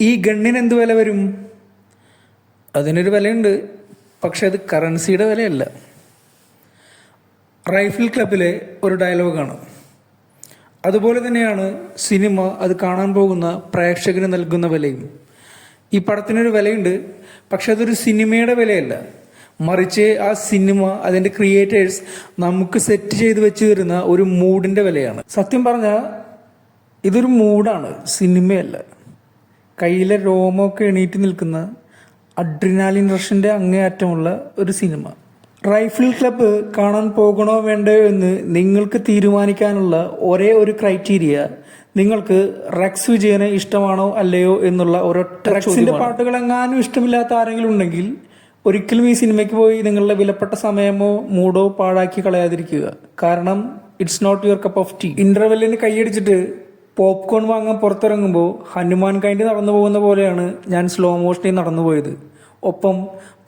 ഈ ഗണ്ണിന് എന്ത് വില വരും? അതിനൊരു വിലയുണ്ട്, പക്ഷെ അത് കറൻസിയുടെ വിലയല്ല. റൈഫിൾ ക്ലബിലെ ഒരു ഡയലോഗാണ്. അതുപോലെ തന്നെയാണ് സിനിമ അത് കാണാൻ പോകുന്ന പ്രേക്ഷകന് നൽകുന്ന വിലയും. ഈ പടത്തിനൊരു വിലയുണ്ട്, പക്ഷെ അതൊരു സിനിമയുടെ വിലയല്ല, മറിച്ച് ആ സിനിമ അതിൻ്റെ ക്രിയേറ്റേഴ്സ് നമുക്ക് സെറ്റ് ചെയ്ത് വെച്ച് തരുന്ന ഒരു മൂഡിൻ്റെ വിലയാണ്. സത്യം പറഞ്ഞാൽ ഇതൊരു മൂഡാണ്, സിനിമയല്ല. കയ്യിലെ രോമമൊക്കെ എണീറ്റ് നിൽക്കുന്ന അഡ്രിനാലിൻ റഷിൻ്റെ അങ്ങേയറ്റമുള്ള ഒരു സിനിമ. റൈഫിൾ ക്ലബ്ബ് കാണാൻ പോകണോ വേണ്ടോ എന്ന് നിങ്ങൾക്ക് തീരുമാനിക്കാനുള്ള ഒരേ ഒരു ക്രൈറ്റീരിയ നിങ്ങൾക്ക് റെക്സ് വിജയനെ ഇഷ്ടമാണോ അല്ലയോ എന്നുള്ള ഒരൊറ്റ റെക്സിന്റെ പാട്ടുകൾ എങ്ങാനും ഇഷ്ടമില്ലാത്ത ആരെങ്കിലും ഉണ്ടെങ്കിൽ ഒരിക്കലും ഈ സിനിമയ്ക്ക് പോയി നിങ്ങളുടെ വിലപ്പെട്ട സമയമോ മൂഡോ പാഴാക്കി കളയാതിരിക്കുക. കാരണം it's not your cup of tea. ഇന്റർവെല്ലിന് കൈയടിച്ചിട്ട് പോപ്കോൺ വാങ്ങാൻ പുറത്തിറങ്ങുമ്പോൾ ഹനുമാൻ കൈൻഡ് നടന്നു പോകുന്ന പോലെയാണ് ഞാൻ സ്ലോ മോഷനിൽ നടന്നുപോയത്. ഒപ്പം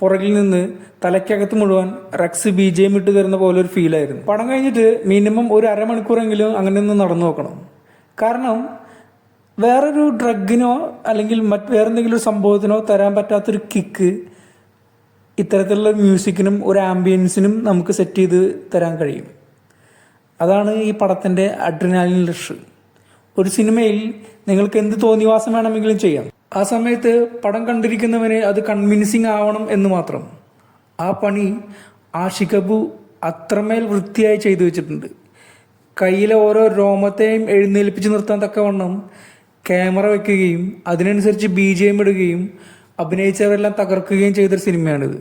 പുറകിൽ നിന്ന് തലയ്ക്കകത്ത് മുഴുവൻ റെക്സ് BGM ഇട്ട് തരുന്ന പോലെ ഒരു ഫീലായിരുന്നു. പടം കഴിഞ്ഞിട്ട് മിനിമം ഒരു അരമണിക്കൂറെങ്കിലും അങ്ങനെ ഒന്ന് നടന്നു നോക്കണം. കാരണം വേറൊരു ഡ്രഗിനോ അല്ലെങ്കിൽ വേറെന്തെങ്കിലും ഒരു സംഭവത്തിനോ തരാൻ പറ്റാത്തൊരു കിക്ക് ഇത്തരത്തിലുള്ള മ്യൂസിക്കിനും ഒരു ആംബിയൻസിനും നമുക്ക് സെറ്റ് ചെയ്ത് തരാൻ കഴിയും. അതാണ് ഈ പടത്തിൻ്റെ അഡ്രിനാലിൻ റഷ്. ഒരു സിനിമയിൽ നിങ്ങൾക്ക് എന്ത് തോന്നിവാസം വേണമെങ്കിലും ചെയ്യാം. ആ സമയത്ത് പടം കണ്ടിരിക്കുന്നവന് അത് കൺവിൻസിങ് ആവണം എന്ന് മാത്രം. ആ പണി ആഷിഖ് അബു അത്രമേൽ വൃത്തിയായി ചെയ്തു വെച്ചിട്ടുണ്ട്. കയ്യിലെ ഓരോ രോമത്തെയും എഴുന്നേൽപ്പിച്ച് നിർത്താൻ തക്കവണ്ണം ക്യാമറ വെക്കുകയും അതിനനുസരിച്ച് BGM ഇടുകയും അഭിനയിച്ചവരെല്ലാം തകർക്കുകയും ചെയ്തൊരു സിനിമയാണിത്.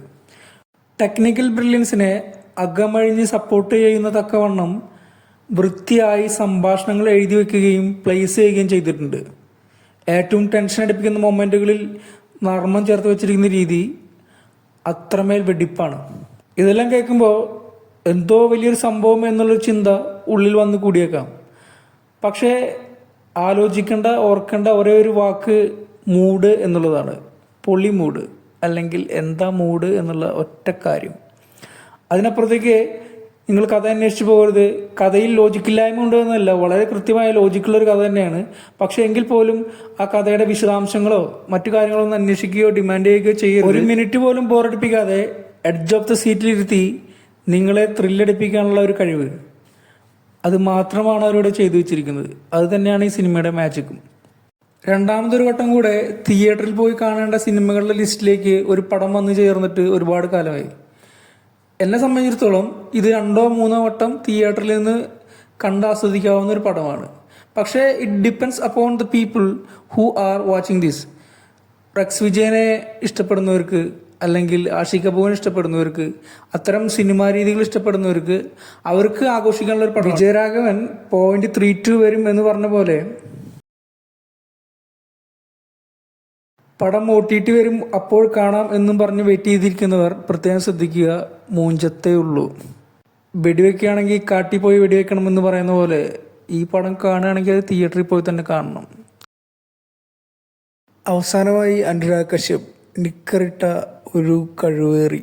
ടെക്നിക്കൽ ബ്രില്യൻസിനെ അകമഴിഞ്ഞ് സപ്പോർട്ട് ചെയ്യുന്ന തക്കവണ്ണം വൃത്തിയായി സംഭാഷണങ്ങൾ എഴുതി വെക്കുകയും പ്ലേസ് ചെയ്യുകയും ചെയ്തിട്ടുണ്ട്. ഏറ്റവും ടെൻഷൻ അടിപ്പിക്കുന്ന മൊമെന്റുകളിൽ നർമ്മം ചേർത്ത് വെച്ചിരിക്കുന്ന രീതി അത്രമേൽ വെടിപ്പാണ്. ഇതെല്ലാം കേൾക്കുമ്പോൾ എന്തോ വലിയൊരു സംഭവം എന്നുള്ളൊരു ചിന്ത ഉള്ളിൽ വന്ന് കൂടിയേക്കാം. പക്ഷേ ആലോചിക്കേണ്ട ഓർക്കേണ്ട ഒരേ ഒരു വാക്ക് മൂഡ് എന്നുള്ളതാണ്. പൊളി മൂഡ്, അല്ലെങ്കിൽ എന്താ മൂഡ് എന്നുള്ള ഒറ്റ കാര്യം. അതിനപ്പുറത്തേക്ക് നിങ്ങൾ കഥ അന്വേഷിച്ച് പോകരുത്. കഥയിൽ ലോജിക്കില്ലായ്മ ഉണ്ട് എന്നല്ല, വളരെ കൃത്യമായ ലോജിക്കുള്ളൊരു കഥ തന്നെയാണ്. പക്ഷെ എങ്കിൽ പോലും ആ കഥയുടെ വിശദാംശങ്ങളോ മറ്റു കാര്യങ്ങളോ ഒന്നും അന്വേഷിക്കുകയോ ഡിമാൻഡ് ചെയ്യുകയോ ചെയ്യരുത്. ഒരു മിനിറ്റ് പോലും ബോറടിപ്പിക്കാതെ എഡ്ജ് ഓഫ് ദ സീറ്റിലിരുത്തി നിങ്ങളെ ത്രില്ലടിപ്പിക്കാനുള്ള ഒരു കഴിവ്, അത് മാത്രമാണ് അവരോട് ചെയ്തു വെച്ചിരിക്കുന്നത്. അത് തന്നെയാണ് ഈ സിനിമയുടെ മാജിക്കും. രണ്ടാമതൊരു വട്ടം കൂടെ തിയേറ്ററിൽ പോയി കാണേണ്ട സിനിമകളുടെ ലിസ്റ്റിലേക്ക് ഒരു പടം വന്നു ചേർന്നിട്ട് ഒരുപാട് കാലമായി. എന്നെ സംബന്ധിച്ചിടത്തോളം ഇത് 2-3 വട്ടം തിയേറ്ററിൽ നിന്ന് കണ്ട് ആസ്വദിക്കാവുന്ന ഒരു പടമാണ്. പക്ഷേ it depends upon the people who are watching this. Rex വിജയനെ ഇഷ്ടപ്പെടുന്നവർക്ക്, അല്ലെങ്കിൽ ആഷിഖ് അബുവിനെ ഇഷ്ടപ്പെടുന്നവർക്ക്, അത്തരം സിനിമാ രീതികൾ ഇഷ്ടപ്പെടുന്നവർക്ക് അവർക്ക് ആഘോഷിക്കാനുള്ള ഒരു പടം. വിജയരാഘവൻ 0.32 വരും എന്ന് പറഞ്ഞ പോലെ പടം OTT വരും അപ്പോൾ കാണാം എന്നും പറഞ്ഞ് വെയിറ്റ് ചെയ്തിരിക്കുന്നവർ പ്രത്യേകം ശ്രദ്ധിക്കുക, മൂഞ്ചത്തേ ഉള്ളൂ. വെടിവെക്കുകയാണെങ്കിൽ കാട്ടിൽ പോയി വെടിവെക്കണമെന്ന് പറയുന്ന പോലെ ഈ പടം കാണുകയാണെങ്കിൽ അത് തിയേറ്ററിൽ പോയി തന്നെ കാണണം. അവസാനമായി അനുരാഗ് കശ്യപ് നിക്കറിട്ട ഒരു കഴിവേറി.